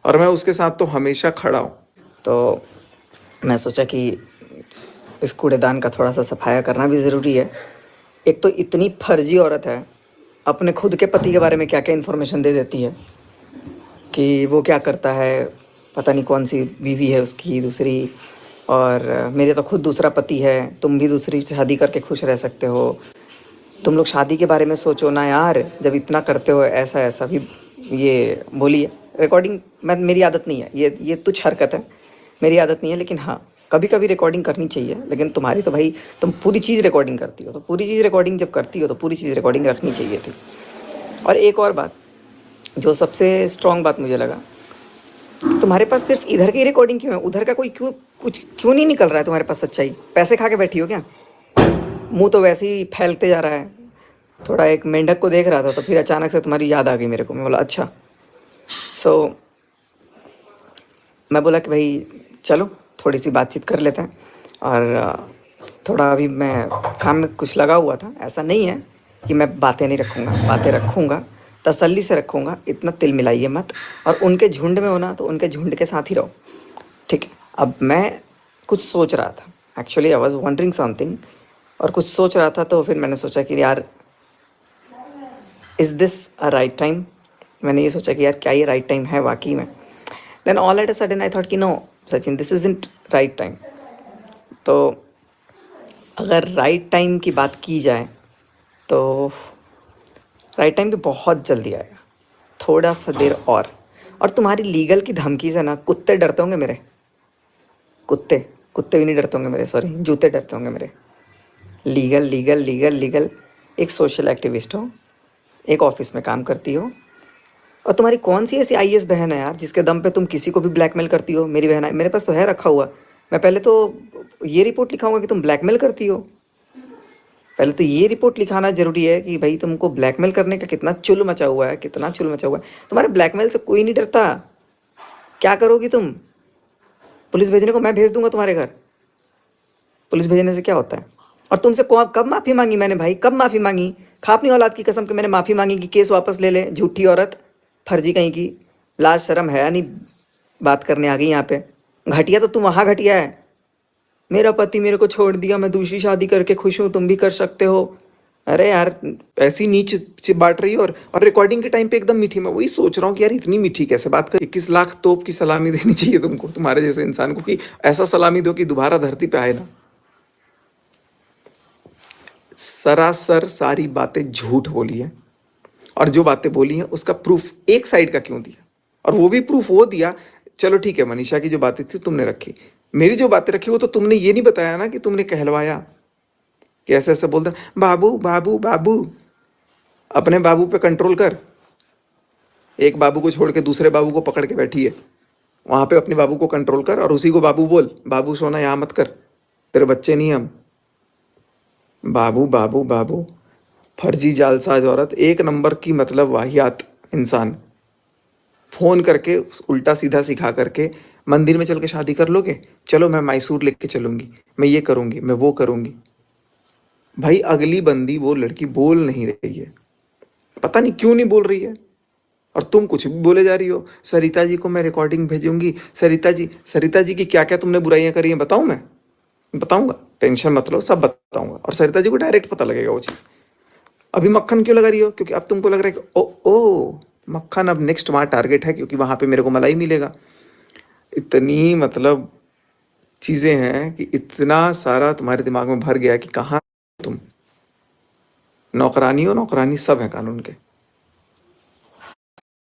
और मैं उसके साथ तो हमेशा खड़ा हूँ। तो मैं सोचा कि इस कूड़ेदान का थोड़ा सा सफाया करना भी ज़रूरी है। एक तो इतनी फर्जी औरत है, अपने खुद के पति के बारे में क्या क्या इन्फॉर्मेशन दे देती है कि वो क्या करता है, पता नहीं कौन सी बीवी है उसकी दूसरी, और मेरे तो खुद दूसरा पति है, तुम भी दूसरी शादी करके खुश रह सकते हो, तुम लोग शादी के बारे में सोचो ना यार, जब इतना करते हो ऐसा ऐसा भी ये बोली है। रिकॉर्डिंग मैं मेरी आदत नहीं है, ये तुच्छ हरकत है, मेरी आदत नहीं है, लेकिन हाँ कभी कभी रिकॉर्डिंग करनी चाहिए। लेकिन तुम्हारी तो भाई तुम पूरी चीज़ रिकॉर्डिंग करती हो, तो पूरी चीज़ रिकॉर्डिंग जब करती हो तो पूरी चीज़ रिकॉर्डिंग रखनी चाहिए थी। और एक और बात, जो सबसे स्ट्रॉन्ग बात मुझे लगा, तुम्हारे पास सिर्फ इधर की रिकॉर्डिंग क्यों है, उधर का कोई कुछ क्यों नहीं निकल रहा है तुम्हारे पास सच्चाई? पैसे खा के बैठी हो क्या? मुंह तो वैसे ही फैलते जा रहा है। थोड़ा एक मेंढक को देख रहा था तो फिर अचानक से तुम्हारी याद आ गई मेरे को, मैं बोला अच्छा। मैं बोला कि भाई चलो थोड़ी सी बातचीत कर लेते हैं। और थोड़ा अभी मैं काम में कुछ लगा हुआ था, ऐसा नहीं है कि मैं बातें नहीं रखूँगा, बातें रखूँगा, तसल्ली से रखूँगा, इतना तिल मिलाइए मत। और उनके झुंड में हो ना तो उनके झुंड के साथ ही रहो, ठीक है? अब मैं कुछ सोच रहा था, actually I was wondering something, और कुछ सोच रहा था, तो फिर मैंने सोचा कि यार is this a right time. मैंने ये सोचा कि यार क्या ये राइट टाइम है वाकई में? Then all of a sudden I thought कि no Sachin, this isn't right time. तो अगर राइट टाइम की बात की जाए तो राइट टाइम भी बहुत जल्दी आएगा, थोड़ा सा देर और तुम्हारी लीगल की धमकी से ना कुत्ते डरते होंगे मेरे, कुत्ते कुत्ते भी नहीं डरते होंगे मेरे, सॉरी जूते डरते होंगे मेरे। लीगल लीगल लीगल लीगल, एक सोशल एक्टिविस्ट हो, एक ऑफिस में काम करती हो, और तुम्हारी कौन सी ऐसी आईएएस बहन है यार जिसके दम पे तुम किसी को भी ब्लैकमेल करती हो? मेरी बहन है, मेरे पास तो है रखा हुआ, मैं पहले तो ये रिपोर्ट लिखाऊंगा कि तुम ब्लैकमेल करती हो। पहले तो ये रिपोर्ट लिखाना जरूरी है कि भाई तुमको ब्लैकमेल करने का कितना चुल मचा हुआ है, कितना चुल मचा हुआ है। तुम्हारे ब्लैकमेल से कोई नहीं डरता। क्या करोगी तुम? पुलिस भेजने को मैं भेज दूंगा तुम्हारे घर। पुलिस भेजने से क्या होता है? और तुमसे कब माफ़ी मांगी मैंने भाई, कब माफ़ी मांगी? खा अपनी औलाद की कसम कि मैंने माफ़ी मांगी कि केस वापस ले ले? झूठी औरत, फर्जी कहीं की, लाज शर्म है नहीं, बात करने आ गई यहाँ पे। घटिया तो तुम वहाँ घटिया है। मेरा पति मेरे को छोड़ दिया, मैं दूसरी शादी करके खुश हूँ, तुम भी कर सकते हो। अरे यार, ऐसी नीच बांट रही है, और रिकॉर्डिंग के टाइम पे एकदम मीठी। मैं वही सोच रहा हूँ कि यार इतनी मीठी कैसे बात कर। 21 लाख तोप की सलामी देनी चाहिए तुमको, तुम्हारे जैसे इंसान को, कि ऐसा सलामी दो कि दोबारा धरती पे आए ना। सरासर सारी बातें झूठ बोली है, और जो बातें बोली हैं उसका प्रूफ एक साइड का क्यों दिया? और वो भी प्रूफ वो दिया, चलो ठीक है, मनीषा की जो बातें थी तुमने रखी, मेरी जो बातें रखी वो तो तुमने ये नहीं बताया ना कि तुमने कहलवाया कि ऐसे ऐसे बोलते बाबू बाबू बाबू। अपने बाबू पे कंट्रोल कर। एक बाबू को छोड़ के दूसरे बाबू को पकड़ के बैठी है, वहां पे अपने बाबू को कंट्रोल कर और उसी को बाबू बोल। बाबू सोना यहाँ मत कर, तेरे बच्चे नहीं हम। बाबू बाबू बाबू, फर्जी जालसाज औरत, एक नंबर की, मतलब वाहियात इंसान। फोन करके उल्टा सीधा सिखा करके मंदिर में चल के शादी कर लोगे? चलो मैं मैसूर लेके चलूंगी, मैं ये करूंगी, मैं वो करूंगी। भाई अगली बंदी वो लड़की बोल नहीं रही है, पता नहीं क्यों नहीं बोल रही है, और तुम कुछ भी बोले जा रही हो। सरिता जी को मैं रिकॉर्डिंग भेजूंगी, सरिता जी की क्या क्या तुमने बुराइयां करी हैं बताऊं? मैं बताऊंगा, टेंशन मत लो, सब बताऊंगा। और सरिता जी को डायरेक्ट पता लगेगा वो चीज़। अभी मक्खन क्यों लगा रही हो? क्योंकि अब तुमको लग रहा है कि ओ मक्खन अब नेक्स्ट वहाँ टारगेट है, क्योंकि वहाँ पे मेरे को मलाई मिलेगा। इतनी मतलब चीज़ें हैं कि इतना सारा तुम्हारे दिमाग में भर गया कि कहाँ तुम नौकरानी हो, नौकरानी सब है कानून के।